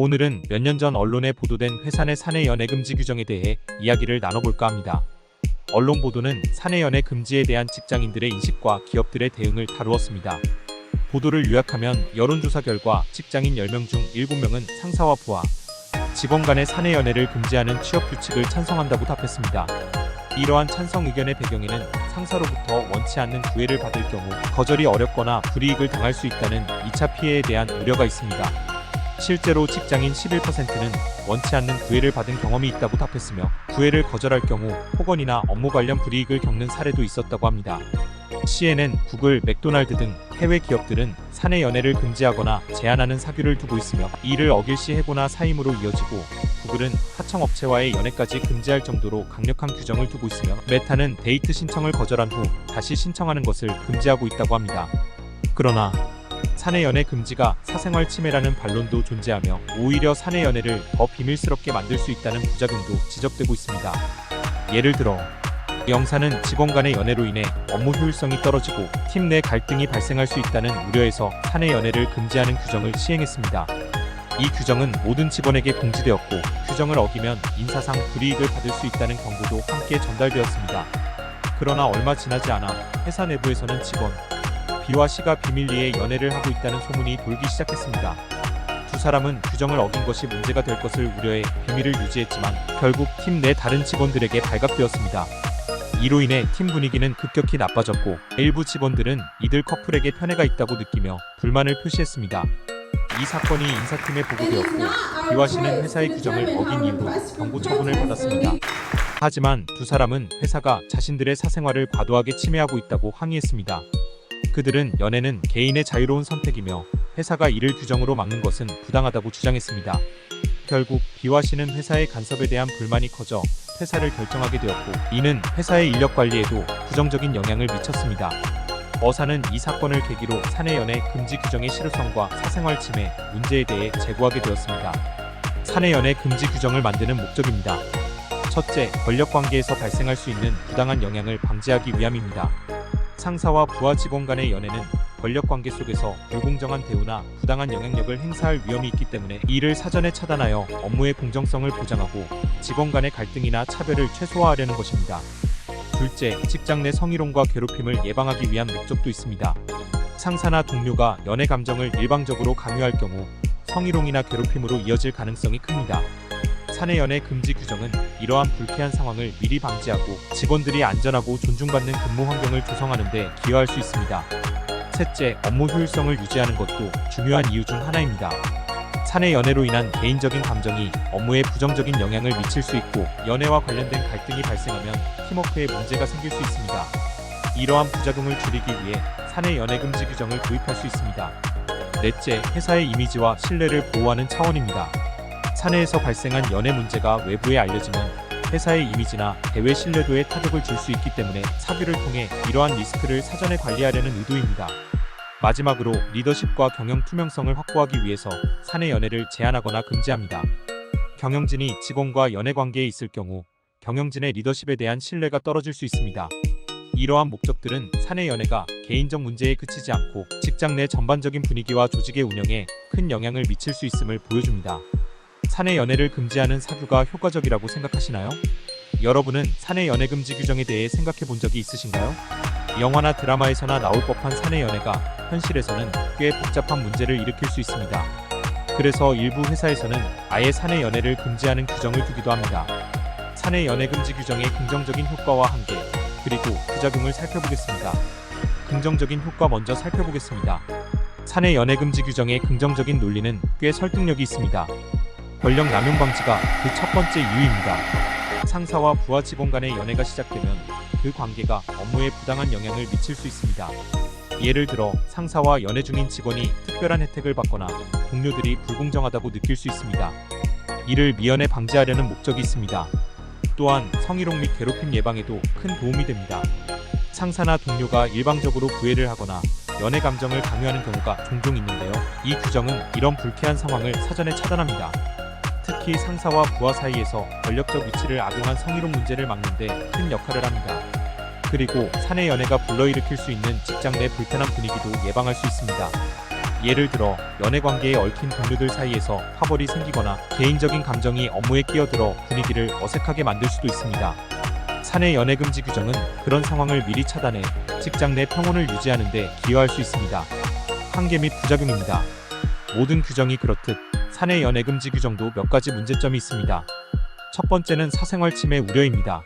오늘은 몇 년 전 언론에 보도된 회사 내 사내 연애 금지 규정에 대해 이야기를 나눠볼까 합니다. 언론 보도는 사내 연애 금지에 대한 직장인들의 인식과 기업들의 대응을 다루었습니다. 보도를 요약하면 여론조사 결과 직장인 10명 중 7명은 상사와 부하, 직원 간의 사내 연애를 금지하는 취업 규칙을 찬성한다고 답했습니다. 이러한 찬성 의견의 배경에는 상사로부터 원치 않는 구애를 받을 경우 거절이 어렵거나 불이익을 당할 수 있다는 2차 피해에 대한 우려가 있습니다. 실제로 직장인 11%는 원치 않는 구애를 받은 경험이 있다고 답했으며 구애를 거절할 경우 폭언이나 업무 관련 불이익을 겪는 사례도 있었다고 합니다. CNN, 구글, 맥도날드 등 해외 기업들은 사내 연애를 금지하거나 제한하는 사규를 두고 있으며 이를 어길 시 해고나 사임으로 이어지고, 구글은 하청업체와의 연애까지 금지할 정도로 강력한 규정을 두고 있으며 메타는 데이트 신청을 거절한 후 다시 신청하는 것을 금지하고 있다고 합니다. 그러나 사내 연애 금지가 사생활 침해라는 반론도 존재하며 오히려 사내 연애를 더 비밀스럽게 만들 수 있다는 부작용도 지적되고 있습니다. 예를 들어 영사는 직원 간의 연애로 인해 업무 효율성이 떨어지고 팀 내 갈등이 발생할 수 있다는 우려에서 사내 연애를 금지하는 규정을 시행했습니다. 이 규정은 모든 직원에게 공지되었고, 규정을 어기면 인사상 불이익을 받을 수 있다는 경고도 함께 전달되었습니다. 그러나 얼마 지나지 않아 회사 내부에서는 직원 B와 C가 비밀리에 연애를 하고 있다는 소문이 돌기 시작했습니다. 두 사람은 규정을 어긴 것이 문제가 될 것을 우려해 비밀을 유지했지만 결국 팀 내 다른 직원들에게 발각되었습니다. 이로 인해 팀 분위기는 급격히 나빠졌고, 일부 직원들은 이들 커플에게 편애가 있다고 느끼며 불만을 표시했습니다. 이 사건이 인사팀에 보고되었고, B와 C는 회사의 규정을 어긴 이유로 경고 처분을 받았습니다. 하지만 두 사람은 회사가 자신들의 사생활을 과도하게 침해하고 있다고 항의했습니다. 그들은 연애는 개인의 자유로운 선택이며 회사가 이를 규정으로 막는 것은 부당하다고 주장했습니다. 결국 B와 C는 회사의 간섭에 대한 불만이 커져 퇴사를 결정하게 되었고, 이는 회사의 인력 관리에도 부정적인 영향을 미쳤습니다. 어사는 이 사건을 계기로 사내 연애 금지 규정의 실효성과 사생활 침해 문제에 대해 제고하게 되었습니다. 사내 연애 금지 규정을 만드는 목적입니다. 첫째, 권력 관계에서 발생할 수 있는 부당한 영향을 방지하기 위함입니다. 상사와 부하 직원 간의 연애는 권력 관계 속에서 불공정한 대우나 부당한 영향력을 행사할 위험이 있기 때문에 이를 사전에 차단하여 업무의 공정성을 보장하고 직원 간의 갈등이나 차별을 최소화하려는 것입니다. 둘째, 직장 내 성희롱과 괴롭힘을 예방하기 위한 목적도 있습니다. 상사나 동료가 연애 감정을 일방적으로 강요할 경우 성희롱이나 괴롭힘으로 이어질 가능성이 큽니다. 사내 연애 금지 규정은 이러한 불쾌한 상황을 미리 방지하고 직원들이 안전하고 존중받는 근무 환경을 조성하는 데 기여할 수 있습니다. 셋째, 업무 효율성을 유지하는 것도 중요한 이유 중 하나입니다. 사내 연애로 인한 개인적인 감정이 업무에 부정적인 영향을 미칠 수 있고, 연애와 관련된 갈등이 발생하면 팀워크에 문제가 생길 수 있습니다. 이러한 부작용을 줄이기 위해 사내 연애 금지 규정을 도입할 수 있습니다. 넷째, 회사의 이미지와 신뢰를 보호하는 차원입니다. 사내에서 발생한 연애 문제가 외부에 알려지면 회사의 이미지나 대외 신뢰도에 타격을 줄 수 있기 때문에 사규를 통해 이러한 리스크를 사전에 관리하려는 의도입니다. 마지막으로 리더십과 경영 투명성을 확보하기 위해서 사내 연애를 제한하거나 금지합니다. 경영진이 직원과 연애 관계에 있을 경우 경영진의 리더십에 대한 신뢰가 떨어질 수 있습니다. 이러한 목적들은 사내 연애가 개인적 문제에 그치지 않고 직장 내 전반적인 분위기와 조직의 운영에 큰 영향을 미칠 수 있음을 보여줍니다. 사내 연애를 금지하는 사규가 효과적이라고 생각하시나요? 여러분은 사내 연애 금지 규정에 대해 생각해 본 적이 있으신가요? 영화나 드라마에서나 나올 법한 사내 연애가 현실에서는 꽤 복잡한 문제를 일으킬 수 있습니다. 그래서 일부 회사에서는 아예 사내 연애를 금지하는 규정을 두기도 합니다. 사내 연애 금지 규정의 긍정적인 효과와 한계, 그리고 부작용을 살펴보겠습니다. 긍정적인 효과 먼저 살펴보겠습니다. 사내 연애 금지 규정의 긍정적인 논리는 꽤 설득력이 있습니다. 권력 남용 방지가 그 첫 번째 이유입니다. 상사와 부하 직원 간의 연애가 시작되면 그 관계가 업무에 부당한 영향을 미칠 수 있습니다. 예를 들어 상사와 연애 중인 직원이 특별한 혜택을 받거나 동료들이 불공정하다고 느낄 수 있습니다. 이를 미연에 방지하려는 목적이 있습니다. 또한 성희롱 및 괴롭힘 예방에도 큰 도움이 됩니다. 상사나 동료가 일방적으로 구애를 하거나 연애 감정을 강요하는 경우가 종종 있는데요. 이 규정은 이런 불쾌한 상황을 사전에 차단합니다. 특히 상사와 부하 사이에서 권력적 위치를 악용한 성희롱 문제를 막는 데 큰 역할을 합니다. 그리고 사내 연애가 불러일으킬 수 있는 직장 내 불편한 분위기도 예방할 수 있습니다. 예를 들어 연애 관계에 얽힌 동료들 사이에서 파벌이 생기거나 개인적인 감정이 업무에 끼어들어 분위기를 어색하게 만들 수도 있습니다. 사내 연애 금지 규정은 그런 상황을 미리 차단해 직장 내 평온을 유지하는 데 기여할 수 있습니다. 한계 및 부작용입니다. 모든 규정이 그렇듯 사내 연애 금지 규정도 몇 가지 문제점이 있습니다. 첫 번째는 사생활 침해 우려입니다.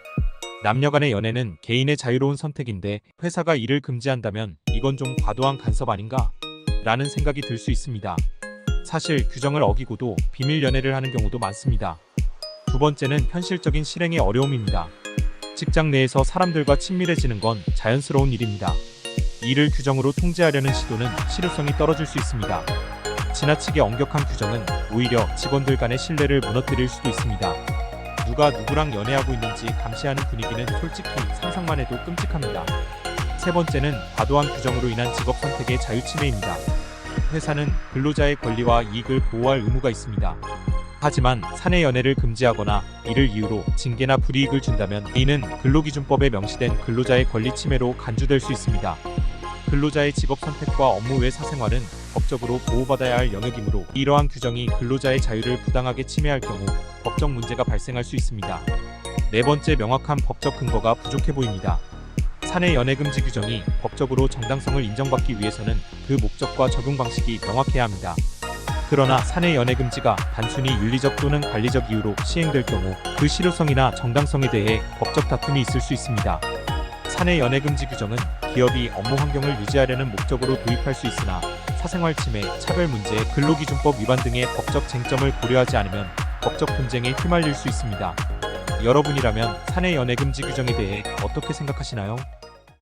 남녀 간의 연애는 개인의 자유로운 선택인데 회사가 이를 금지한다면 이건 좀 과도한 간섭 아닌가? 라는 생각이 들 수 있습니다. 사실 규정을 어기고도 비밀 연애를 하는 경우도 많습니다. 두 번째는 현실적인 실행의 어려움입니다. 직장 내에서 사람들과 친밀해지는 건 자연스러운 일입니다. 이를 규정으로 통제하려는 시도는 실효성이 떨어질 수 있습니다. 지나치게 엄격한 규정은 오히려 직원들 간의 신뢰를 무너뜨릴 수도 있습니다. 누가 누구랑 연애하고 있는지 감시하는 분위기는 솔직히 상상만 해도 끔찍합니다. 세 번째는 과도한 규정으로 인한 직업 선택의 자유 침해입니다. 회사는 근로자의 권리와 이익을 보호할 의무가 있습니다. 하지만 사내 연애를 금지하거나 이를 이유로 징계나 불이익을 준다면 이는 근로기준법에 명시된 근로자의 권리 침해로 간주될 수 있습니다. 근로자의 직업 선택과 업무 외 사생활은 법적으로 보호받아야 할 영역이므로 이러한 규정이 근로자의 자유를 부당하게 침해할 경우 법적 문제가 발생할 수 있습니다. 네 번째, 명확한 법적 근거가 부족해 보입니다. 사내 연애 금지 규정이 법적으로 정당성을 인정받기 위해서는 그 목적과 적용 방식이 명확해야 합니다. 그러나 사내 연애 금지가 단순히 윤리적 또는 관리적 이유로 시행될 경우 그 실효성이나 정당성에 대해 법적 다툼이 있을 수 있습니다. 사내 연애 금지 규정은 기업이 업무 환경을 유지하려는 목적으로 도입할 수 있으나 사생활 침해, 차별 문제, 근로기준법 위반 등의 법적 쟁점을 고려하지 않으면 법적 분쟁에 휘말릴 수 있습니다. 여러분이라면 사내 연애 금지 규정에 대해 어떻게 생각하시나요?